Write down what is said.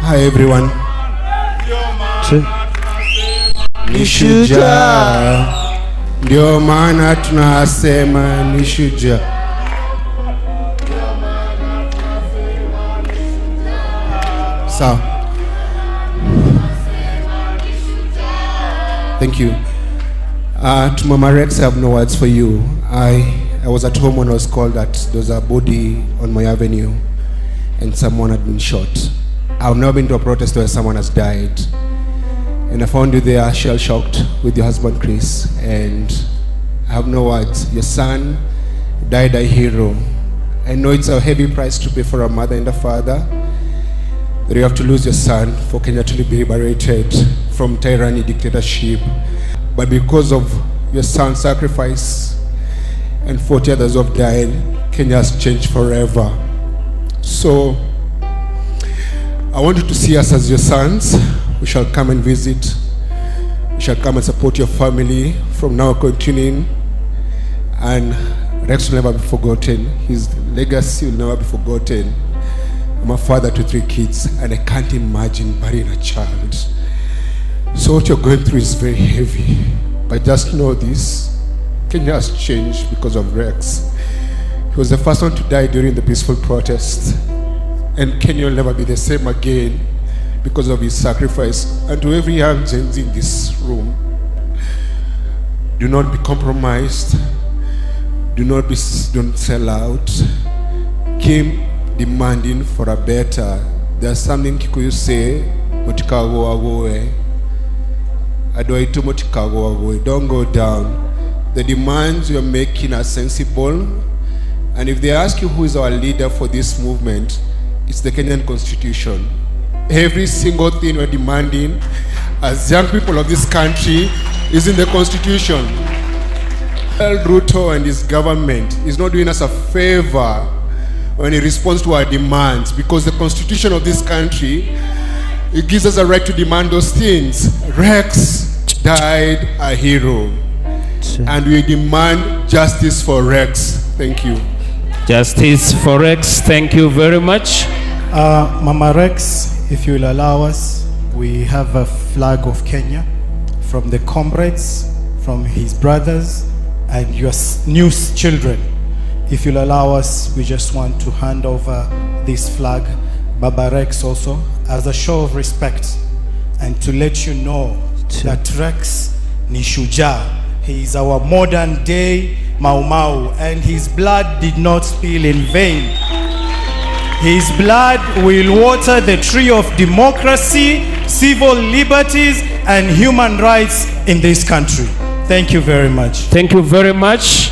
Hi everyone. Ni shujaa, ndio maana tunasema ni shujaa. So, thank you. To Mama Rex, I have no words for you. I was at home when I was called that there was a body on my avenue and someone had been shot. I've never been to a protest where someone has died. And I found you there shell-shocked with your husband Chris, and I have no words. Your son died a hero. I know it's a heavy price to pay for a mother and a father, that you have to lose your son for Kenya to be liberated from tyranny, dictatorship. But because of your son's sacrifice and 40 others have died, Kenya has changed forever. So I want you to see us as your sons. We shall come and visit. We shall come and support your family from now continuing. And Rex will never be forgotten. His legacy will never be forgotten. I'm a father to 3 kids, and I can't imagine burying a child. So what you're going through is very heavy. But just know this, Kenya has changed because of Rex. He was the first one to die during the peaceful protest. And Kenya will never be the same again because of his sacrifice. And to every young Gen Z in this room, do not be compromised. Don't sell out. Keep demanding for a better. There's something Kikuyu say, don't go down. The demands you're making are sensible. And if they ask you who is our leader for this movement, it's the Kenyan Constitution. Every single thing we're demanding as young people of this country is in the Constitution. El Ruto and his government is not doing us a favor when he responds to our demands, because the Constitution of this country, it gives us a right to demand those things. Rex died a hero, and we demand justice for Rex. Thank you. Justice for Rex. Thank you very much. Mama Rex, if you will allow us, we have a flag of Kenya from the comrades, from his brothers, and your new children. If you'll allow us, we just want to hand over this flag, Baba Rex also, as a show of respect, and to let you know that Rex ni shujaa. He is our modern day Mau Mau, and his blood did not spill in vain. His blood will water the tree of democracy, civil liberties, and human rights in this country. Thank you very much. Thank you very much.